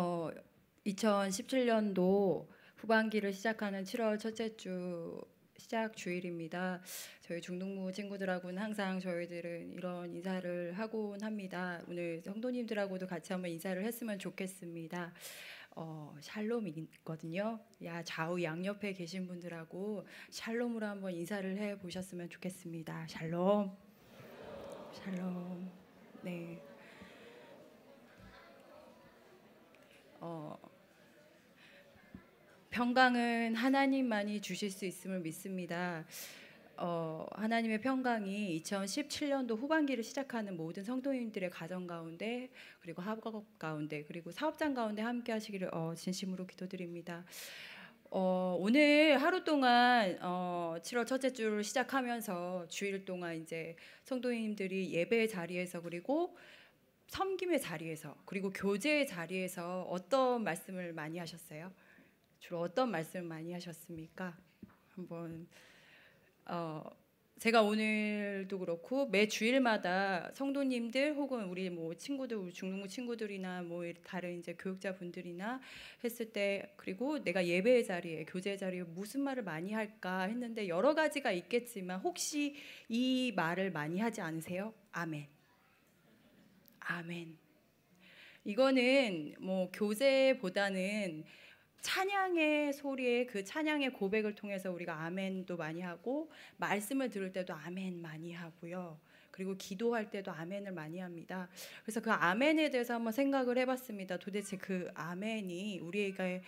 어, 2017년도 후반기를 시작하는 7월 첫째 주 시작 주일입니다. 저희 중동부 친구들하고는 항상 저희들은 이런 인사를 하곤 합니다. 오늘 성도님들하고도 같이 한번 인사를 했으면 좋겠습니다. 샬롬이거든요. 좌우 양옆에 계신 분들하고 샬롬으로 한번 인사를 해 보셨으면 좋겠습니다. 샬롬, 샬롬. 네. 평강은 하나님만이 주실 수 있음을 믿습니다. 하나님의 평강이 2017년도 후반기를 시작하는 모든 성도님들의 가정 가운데, 그리고 학업 가운데, 그리고 사업장 가운데 함께 하시기를 진심으로 기도드립니다. 오늘 하루 동안 7월 첫째 주를 시작하면서 주일 동안 이제 성도님들이 예배의 자리에서, 그리고 섬김의 자리에서, 그리고 교제의 자리에서 어떤 말씀을 많이 하셨어요? 주로 어떤 말씀을 많이 하셨습니까? 한번 제가 오늘도 그렇고 매 주일마다 성도님들 혹은 우리 뭐 친구들, 우리 중동부 친구들이나 뭐 다른 이제 교육자분들이나 했을 때, 그리고 내가 예배의 자리에, 교제의 자리에 무슨 말을 많이 할까 했는데 여러 가지가 있겠지만 혹시 이 말을 많이 하지 않으세요? 아멘. 아멘. 이거는 뭐 교제보다는 찬양의 소리에, 그 찬양의 고백을 통해서 우리가 아멘도 많이 하고, 말씀을 들을 때도 아멘 많이 하고요. 그리고 기도할 때도 아멘을 많이 합니다. 그래서 그 아멘에 대해서 한번 생각을 해봤습니다. 도대체 그 아멘이 우리에게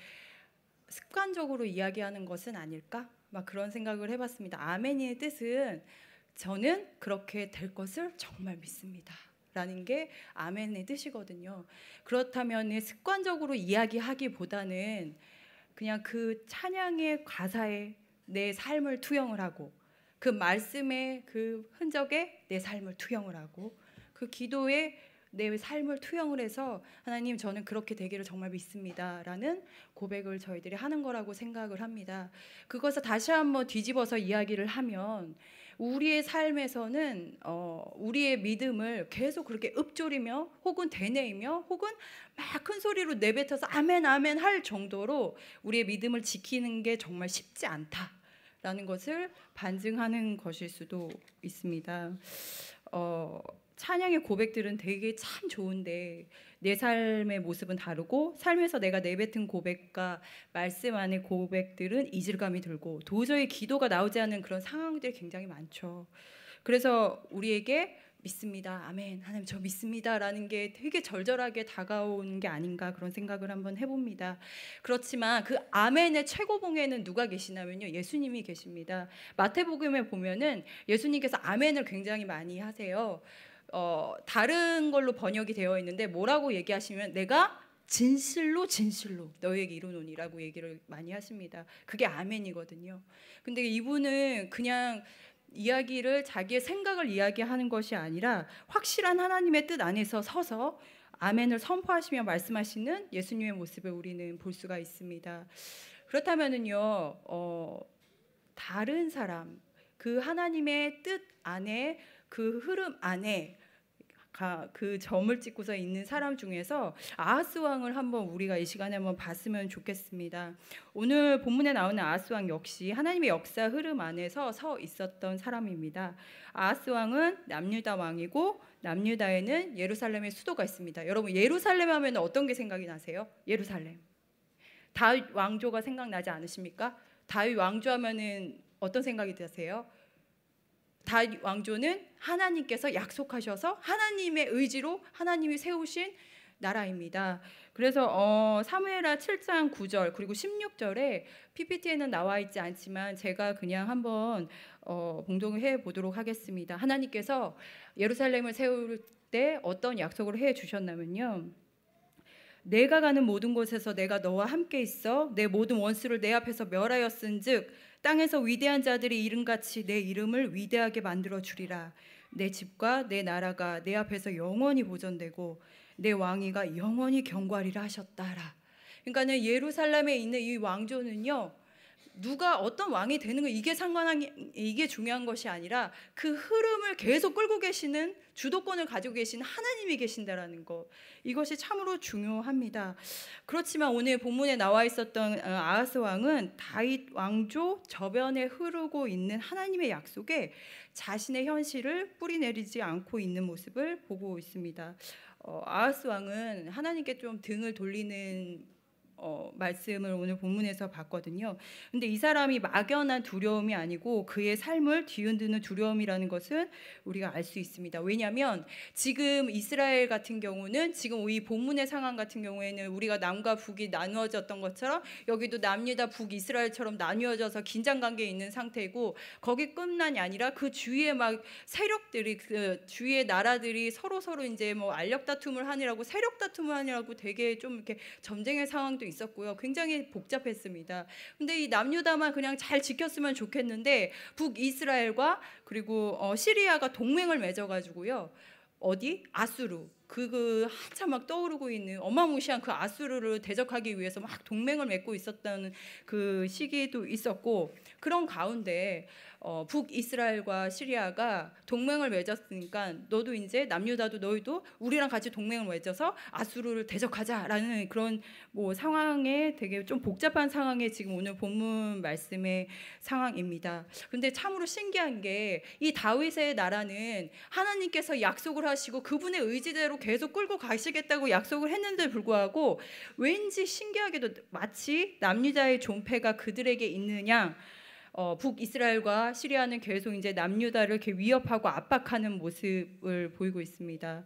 습관적으로 이야기하는 것은 아닐까? 막 그런 생각을 해봤습니다. 아멘의 뜻은 저는 그렇게 될 것을 정말 믿습니다 라는 게 아멘의 뜻이거든요. 그렇다면 습관적으로 이야기하기보다는 그냥 그 찬양의 가사에 내 삶을 투영을 하고, 그 말씀의 그 흔적에 내 삶을 투영을 하고, 그 기도에 내 삶을 투영을 해서 하나님, 저는 그렇게 되기를 정말 믿습니다 라는 고백을 저희들이 하는 거라고 생각을 합니다. 그것을 다시 한번 뒤집어서 이야기를 하면, 우리의 삶에서는 우리의 믿음을 계속 그렇게 읊조리며 혹은 되뇌이며 혹은 막 큰 소리로 내뱉어서 아멘 아멘 할 정도로 우리의 믿음을 지키는 게 정말 쉽지 않다라는 것을 반증하는 것일 수도 있습니다. 찬양의 고백들은 되게 참 좋은데 내 삶의 모습은 다르고, 삶에서 내가 내뱉은 고백과 말씀 안의 고백들은 이질감이 들고 도저히 기도가 나오지 않는 그런 상황들이 굉장히 많죠. 그래서 우리에게 믿습니다, 아멘, 하나님 저 믿습니다 라는 게 되게 절절하게 다가오는 게 아닌가, 그런 생각을 한번 해봅니다. 그렇지만 그 아멘의 최고봉에는 누가 계시냐면요, 예수님이 계십니다. 마태복음에 보면은 예수님께서 아멘을 굉장히 많이 하세요. 다른 걸로 번역이 되어 있는데 뭐라고 얘기하시면, 내가 진실로 진실로 너희에게 이루노니라고 얘기를 많이 하십니다. 그게 아멘이거든요. 근데 이분은 그냥 이야기를, 자기의 생각을 이야기하는 것이 아니라 확실한 하나님의 뜻 안에서 서서 아멘을 선포하시며 말씀하시는 예수님의 모습을 우리는 볼 수가 있습니다. 그렇다면은요, 다른 사람, 그 하나님의 뜻 안에, 그 흐름 안에 그 점을 찍고서 있는 사람 중에서 아하스 왕을 한번 우리가 이 시간에 한번 봤으면 좋겠습니다. 오늘 본문에 나오는 아하스 왕 역시 하나님의 역사 흐름 안에서 서 있었던 사람입니다. 아하스 왕은 남유다 왕이고, 남유다에는 예루살렘의 수도가 있습니다. 여러분, 예루살렘 하면 어떤 게 생각이 나세요? 예루살렘. 다윗 왕조가 생각나지 않으십니까? 다윗 왕조 하면은 어떤 생각이 드세요? 다윗 왕조는 하나님께서 약속하셔서 하나님의 의지로 하나님이 세우신 나라입니다. 그래서 사무엘하 7장 9절 그리고 16절에 PPT에는 나와 있지 않지만 제가 그냥 한번 봉독을 해보도록 하겠습니다. 하나님께서 예루살렘을 세울 때 어떤 약속을 해주셨냐면요, 내가 가는 모든 곳에서 내가 너와 함께 있어 내 모든 원수를 내 앞에서 멸하였은즉 땅에서 위대한 자들이 이름같이 내 이름을 위대하게 만들어 주리라. 내 집과 내 나라가 내 앞에서 영원히 보존되고 내 왕위가 영원히 경과리라 하셨다라. 그러니까는 예루살렘에 있는 이 왕조는요, 누가 어떤 왕이 되는 거 이게 중요한 것이 아니라 그 흐름을 계속 끌고 계시는 주도권을 가지고 계신 하나님이 계신다라는 것, 이것이 참으로 중요합니다. 그렇지만 오늘 본문에 나와 있었던 아하스 왕은 다윗 왕조 저변에 흐르고 있는 하나님의 약속에 자신의 현실을 뿌리내리지 않고 있는 모습을 보고 있습니다. 아하스 왕은 하나님께 좀 등을 돌리는 말씀을 오늘 본문에서 봤거든요. 근데 이 사람이 막연한 두려움이 아니고 그의 삶을 뒤흔드는 두려움이라는 것은 우리가 알 수 있습니다. 왜냐하면 지금 이스라엘 같은 경우는 지금 이 본문의 상황 같은 경우에는 우리가 남과 북이 나누어졌던 것처럼 여기도 남유다 북이스라엘처럼 나뉘어져서 긴장 관계에 있는 상태이고, 거기 끝난이 아니라 그 주위에 막 세력들이, 그 주위의 나라들이 서로 이제 뭐 알력 다툼을 하느라고, 세력 다툼을 하느라고 되게 좀 이렇게 전쟁의 상황도 있었고요. 굉장히 복잡했습니다. 근데 이 남유다만 그냥 잘 지켰으면 좋겠는데 북이스라엘과 그리고 시리아가 동맹을 맺어가지고요. 어디? 아수르. 그 한참 막 떠오르고 있는 어마무시한 그 아수르를 대적하기 위해서 막 동맹을 맺고 있었던 그 시기도 있었고, 그런 가운데 북이스라엘과 시리아가 동맹을 맺었으니까 너도 이제 남유다도 너희도 우리랑 같이 동맹을 맺어서 아수르를 대적하자라는 그런 뭐 상황에, 되게 좀 복잡한 상황에 지금 오늘 본문 말씀의 상황입니다. 근데 참으로 신기한 게 이 다윗의 나라는 하나님께서 약속을 하시고 그분의 의지대로 계속 끌고 가시겠다고 약속을 했는데 불구하고 왠지 신기하게도 마치 남유다의 존폐가 그들에게 있느냐, 북이스라엘과 시리아는 계속 이제 남유다를 이렇게 위협하고 압박하는 모습을 보이고 있습니다.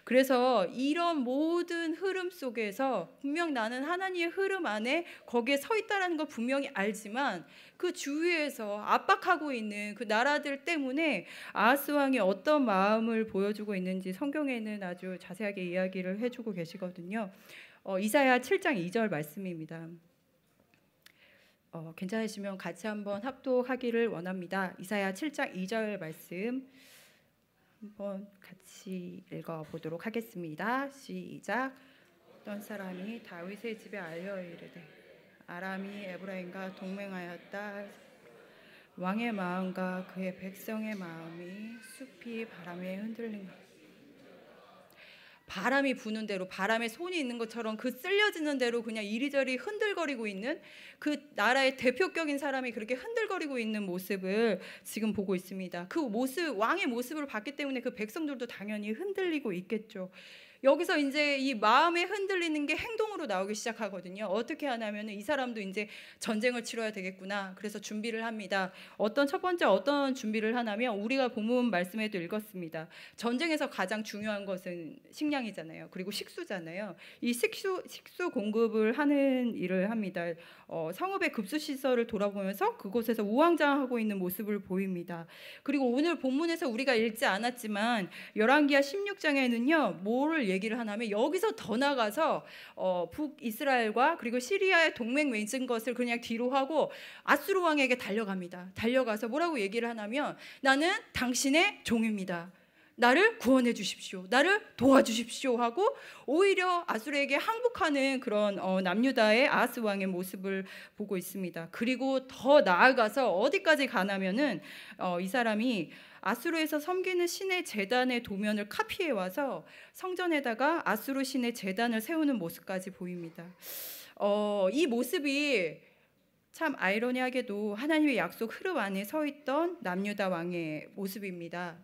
그래서 이런 모든 흐름 속에서 분명 나는 하나님의 흐름 안에 거기에 서 있다라는 걸 분명히 알지만 그 주위에서 압박하고 있는 그 나라들 때문에 아하스 왕이 어떤 마음을 보여주고 있는지 성경에는 아주 자세하게 이야기를 해주고 계시거든요. 이사야 7장 2절 말씀입니다. 괜찮으시면 같이 한번 합독하기를 원합니다. 이사야 7장 2절 말씀 한번 같이 읽어보도록 하겠습니다. 시작. 어떤 사람이 다윗의 집에 알려 이르되 아람이 에브라임과 동맹하였다. 왕의 마음과 그의 백성의 마음이 숲이 바람에 흔들린 것, 바람이 부는 대로, 바람에 손이 있는 것처럼 그 쓸려지는 대로 그냥 이리저리 흔들거리고 있는 그 나라의 대표격인 사람이 그렇게 흔들거리고 있는 모습을 지금 보고 있습니다. 그 모습, 왕의 모습을 봤기 때문에 그 백성들도 당연히 흔들리고 있겠죠. 여기서 이제 이 마음에 흔들리는 게 행동으로 나오기 시작하거든요. 어떻게 하냐면 이 사람도 이제 전쟁을 치러야 되겠구나. 그래서 준비를 합니다. 첫 번째 어떤 준비를 하냐면 우리가 본문 말씀에도 읽었습니다. 전쟁에서 가장 중요한 것은 식량이잖아요. 그리고 식수잖아요. 이 식수 공급을 하는 일을 합니다. 성읍의 급수 시설을 돌아보면서 그곳에서 우왕좌왕하고 있는 모습을 보입니다. 그리고 오늘 본문에서 우리가 읽지 않았지만 열왕기하 16장에는요 뭐를 얘기를 하냐면 여기서 더 나가서 북이스라엘과 그리고 시리아의 동맹 맺은 것을 그냥 뒤로 하고 아수르 왕에게 달려갑니다. 달려가서 뭐라고 얘기를 하냐면 나는 당신의 종입니다. 나를 구원해 주십시오. 나를 도와주십시오 하고 오히려 아수르에게 항복하는 그런 남유다의 아하스 왕의 모습을 보고 있습니다. 그리고 더 나아가서 어디까지 가냐면은 이 사람이 아수르에서 섬기는 신의 제단의 도면을 카피해 와서 성전에다가 아수르 신의 제단을 세우는 모습까지 보입니다. 이 모습이 참 아이러니하게도 하나님의 약속 흐름 안에 서 있던 남유다 왕의 모습입니다.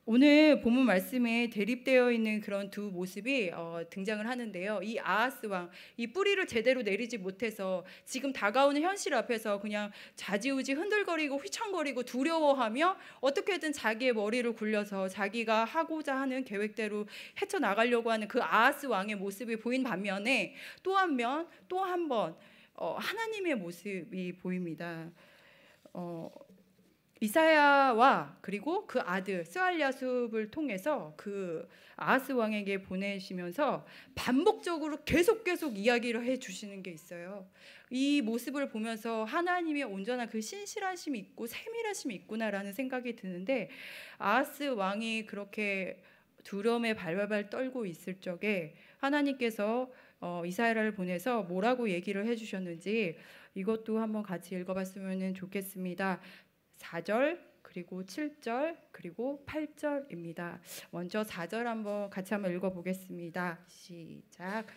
오늘 본문 말씀에 대립되어 있는 그런 두 모습이 등장을 하는데요. 이 아하스 왕, 이 뿌리를 제대로 내리지 못해서 지금 다가오는 현실 앞에서 그냥 좌지우지 흔들거리고 휘청거리고 두려워하며 어떻게든 자기의 머리를 굴려서 자기가 하고자 하는 계획대로 헤쳐나가려고 하는 그 아하스 왕의 모습이 보인 반면에 또 한 번 하나님의 모습이 보입니다. 이사야와 그리고 그 아들 스알랴숲을 통해서 그 아하스 왕에게 보내시면서 반복적으로 계속 이야기를 해주시는 게 있어요. 이 모습을 보면서 하나님의 온전한 그 신실하심이 있고 세밀하심이 있구나라는 생각이 드는데, 아하스 왕이 그렇게 두려움에 발발발 떨고 있을 적에 하나님께서 이사야를 보내서 뭐라고 얘기를 해주셨는지 이것도 한번 같이 읽어봤으면 좋겠습니다. 4절 그리고 7절 그리고 8절입니다. 먼저 4절 한번 같이 한번 읽어보겠습니다. 시작.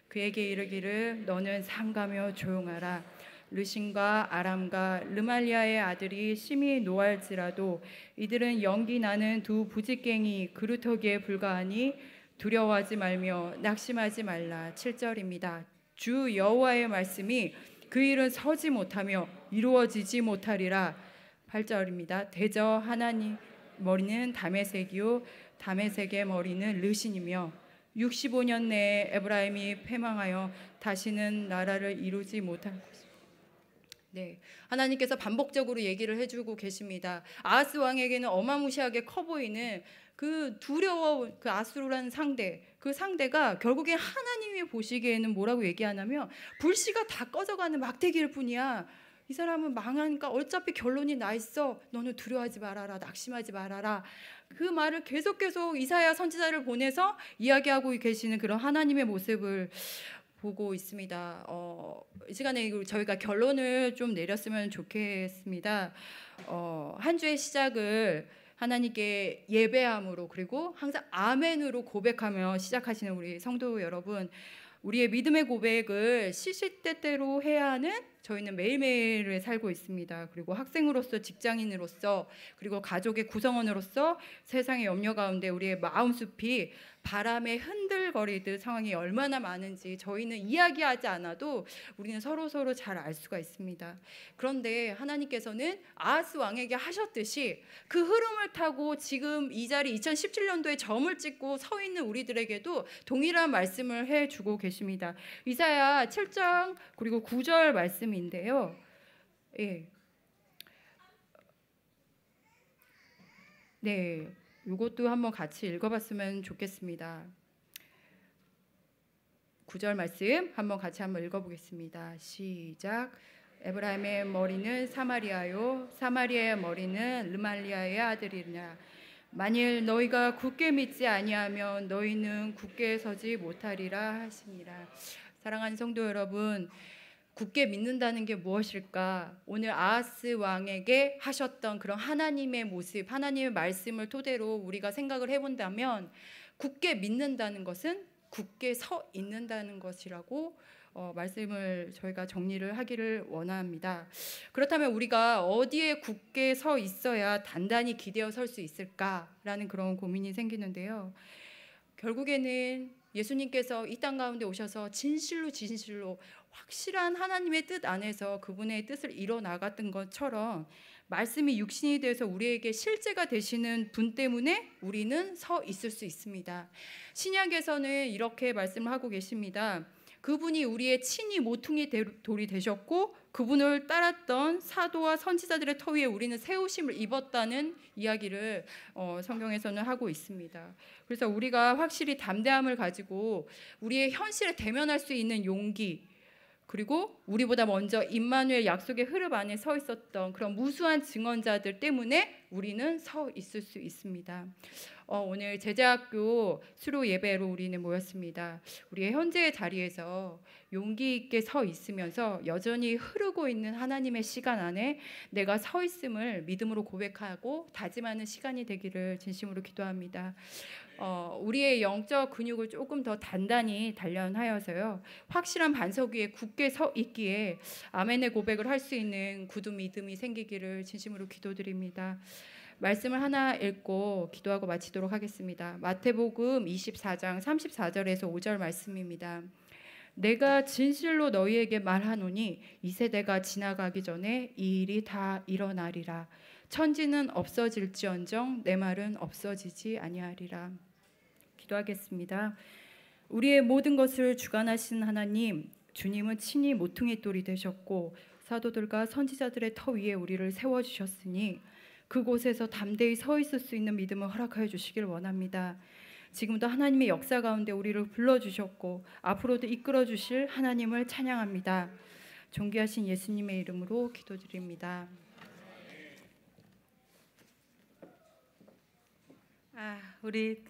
그에게 이르기를 너는 삼가며 조용하라. 르신과 아람과 르말리아의 아들이 심히 노할지라도 이들은 연기 나는 두 부직갱이 그루터기에 불과하니 두려워하지 말며 낙심하지 말라. 7절입니다. 주 여호와의 말씀이 그 일은 서지 못하며 이루어지지 못하리라. 8절입니다. 대저 하나님 머리는 다메섹이요 다메섹의 머리는 르신이며 65년 내에 에브라임이 패망하여 다시는 나라를 이루지 못할 것이다. 네, 하나님께서 반복적으로 얘기를 해주고 계십니다. 아하스 왕에게는 어마무시하게 커 보이는 그 두려워 그 아수르라는 상대, 그 상대가 결국에 하나님이 보시기에는 뭐라고 얘기하냐면 불씨가 다 꺼져가는 막대기일 뿐이야. 이 사람은 망하니까 어차피 결론이 나 있어. 너는 두려워하지 말아라. 낙심하지 말아라. 그 말을 계속 이사야 선지자를 보내서 이야기하고 계시는 그런 하나님의 모습을 보고 있습니다. 이 시간에 저희가 결론을 좀 내렸으면 좋겠습니다. 한 주의 시작을 하나님께 예배함으로 그리고 항상 아멘으로 고백하며 시작하시는 우리 성도 여러분, 우리의 믿음의 고백을 시시때때로 해야 하는 저희는 매일매일을 살고 있습니다. 그리고 학생으로서, 직장인으로서, 그리고 가족의 구성원으로서 세상의 염려 가운데 우리의 마음숲이 바람에 흔들거리듯 상황이 얼마나 많은지 저희는 이야기하지 않아도 우리는 서로 잘 알 수가 있습니다. 그런데 하나님께서는 아하스 왕에게 하셨듯이 그 흐름을 타고 지금 이 자리 2017년도에 점을 찍고 서 있는 우리들에게도 동일한 말씀을 해주고 계십니다. 이사야 7장 그리고 9절 말씀인데요. 예. 네. 이것도 한번 같이 읽어봤으면 좋겠습니다. 9절 말씀 한번 같이 한번 읽어보겠습니다. 시작. 에브라임의 머리는 사마리아요 사마리아의 머리는 르말리아의 아들이냐. 만일 너희가 굳게 믿지 아니하면 너희는 굳게 서지 못하리라 하시니라. 사랑하는 성도 여러분, 굳게 믿는다는 게 무엇일까? 오늘 아하스 왕에게 하셨던 그런 하나님의 모습, 하나님의 말씀을 토대로 우리가 생각을 해본다면 굳게 믿는다는 것은 굳게 서 있는다는 것이라고 말씀을 저희가 정리를 하기를 원합니다. 그렇다면 우리가 어디에 굳게 서 있어야 단단히 기대어 설 수 있을까라는 그런 고민이 생기는데요. 결국에는 예수님께서 이 땅 가운데 오셔서 진실로 확실한 하나님의 뜻 안에서 그분의 뜻을 이뤄 나갔던 것처럼 말씀이 육신이 돼서 우리에게 실제가 되시는 분 때문에 우리는 서 있을 수 있습니다. 신약에서는 이렇게 말씀을 하고 계십니다. 그분이 우리의 친히 모퉁이 돌이 되셨고 그분을 따랐던 사도와 선지자들의 터 위에 우리는 세우심을 입었다는 이야기를 성경에서는 하고 있습니다. 그래서 우리가 확실히 담대함을 가지고 우리의 현실에 대면할 수 있는 용기, 그리고 우리보다 먼저 임마누엘 약속의 흐름 안에 서 있었던 그런 무수한 증언자들 때문에 우리는 서 있을 수 있습니다. 오늘 제자학교 수료 예배로 우리는 모였습니다. 우리의 현재의 자리에서 용기 있게 서 있으면서 여전히 흐르고 있는 하나님의 시간 안에 내가 서 있음을 믿음으로 고백하고 다짐하는 시간이 되기를 진심으로 기도합니다. 우리의 영적 근육을 조금 더 단단히 단련하여서요, 확실한 반석 위에 굳게 서 있기에 아멘의 고백을 할 수 있는 굳은 믿음이 생기기를 진심으로 기도드립니다. 말씀을 하나 읽고 기도하고 마치도록 하겠습니다. 마태복음 24장 34절에서 5절 말씀입니다. 내가 진실로 너희에게 말하노니 이 세대가 지나가기 전에 이 일이 다 일어나리라. 천지는 없어질지언정 내 말은 없어지지 아니하리라. 기도하겠습니다. 우리의 모든 것을 주관하신 하나님, 주님은 친히 모퉁이 돌이 되셨고 사도들과 선지자들의 터 위에 우리를 세워주셨으니 그곳에서 담대히 서 있을 수 있는 믿음을 허락하여 주시길 원합니다. 지금도 하나님의 역사 가운데 우리를 불러주셨고 앞으로도 이끌어 주실 하나님을 찬양합니다. 존귀하신 예수님의 이름으로 기도드립니다. 우리